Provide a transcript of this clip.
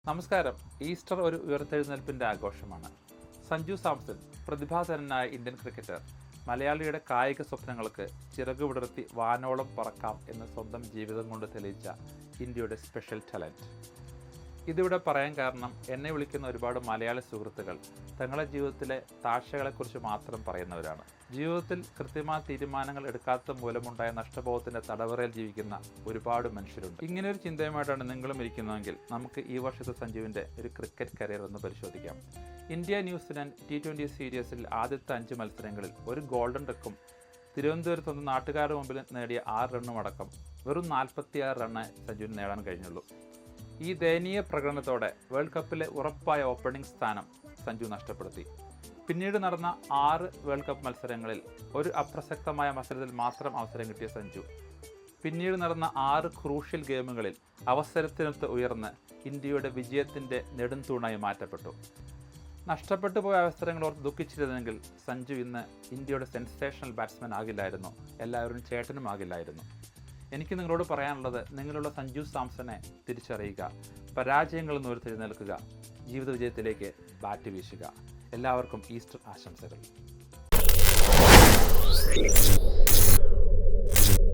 നമസ്കാരം. ഈസ്റ്റർ ഒരു ഉയർത്തെഴുന്നേൽപ്പിൻ്റെ ആഘോഷമാണ്. സഞ്ജു സാംസൺ, പ്രതിഭാധനനായ ഇന്ത്യൻ ക്രിക്കറ്റർ, മലയാളിയുടെ കായിക സ്വപ്നങ്ങൾക്ക് ചിറകു വിടർത്തി വാനോളം പറക്കാം എന്ന് സ്വന്തം ജീവിതം കൊണ്ട് തെളിയിച്ച ഇന്ത്യയുടെ സ്പെഷ്യൽ ടാലൻറ്റ്. ഇതിവിടെ പറയാൻ കാരണം എന്നെ വിളിക്കുന്ന ഒരുപാട് മലയാളി സുഹൃത്തുക്കൾ തങ്ങളുടെ ജീവിതത്തിലെ താഴ്ചകളെക്കുറിച്ച് മാത്രം പറയുന്നവരാണ്. ജീവിതത്തിൽ കൃത്യമായ തീരുമാനങ്ങൾ എടുക്കാത്ത മൂലമുണ്ടായ നഷ്ടബോധത്തിൻ്റെ തടവറയിൽ ജീവിക്കുന്ന ഒരുപാട് മനുഷ്യരുണ്ട്. ഇങ്ങനെയൊരു ചിന്തയുമായിട്ടാണ് നിങ്ങളും ഇരിക്കുന്നതെങ്കിൽ നമുക്ക് ഈ വർഷത്തെ സഞ്ജുവിൻ്റെ ഒരു ക്രിക്കറ്റ് കരിയർ ഒന്ന് പരിശോധിക്കാം. ഇന്ത്യ ന്യൂസിലാൻഡ് T20 സീരീസിൽ ആദ്യത്തെ 5 മത്സരങ്ങളിൽ ഒരു ഗോൾഡൻ ഡക്കും തിരുവനന്തപുരത്ത് നിന്ന് നാട്ടുകാരുടെ മുമ്പിൽ നേടിയ 6 റണ്ണും അടക്കം വെറും 46 റണ്ണേ സഞ്ജുവിന് നേടാൻ കഴിഞ്ഞുള്ളൂ. ഈ ദയനീയ പ്രകടനത്തോടെ വേൾഡ് കപ്പിലെ ഉറപ്പായ ഓപ്പണിംഗ് സ്ഥാനം സഞ്ജു നഷ്ടപ്പെടുത്തി. പിന്നീട് നടന്ന 6 വേൾഡ് കപ്പ് മത്സരങ്ങളിൽ ഒരു അപ്രസക്തമായ മത്സരത്തിൽ മാത്രം അവസരം കിട്ടിയ സഞ്ജു പിന്നീട് നടന്ന 6 ക്രൂഷ്യൽ ഗെയിമുകളിൽ അവസരത്തിനൊത്ത് ഉയർന്ന് ഇന്ത്യയുടെ വിജയത്തിൻ്റെ നെടുംതൂണായി മാറ്റപ്പെട്ടു. നഷ്ടപ്പെട്ടു പോയ അവസരങ്ങൾ ഓർത്ത് ദുഃഖിച്ചിരുന്നെങ്കിൽ സഞ്ജു ഇന്ന് ഇന്ത്യയുടെ സെൻസേഷണൽ ബാറ്റ്സ്മാൻ ആകില്ലായിരുന്നു, എല്ലാവരും ചേട്ടനും ആകില്ലായിരുന്നു. എനിക്ക് നിങ്ങളോട് പറയാനുള്ളത്, നിങ്ങളുള്ള സഞ്ജു സാംസനെ തിരിച്ചറിയുക, പരാജയങ്ങളിൽ നിന്ന് ഉയർത്തെഴുന്നേൽക്കുക, ജീവിത വിജയത്തിലേക്ക് ബാറ്റ് വീശുക. എല്ലാവർക്കും ഈസ്റ്റർ ആശംസകൾ.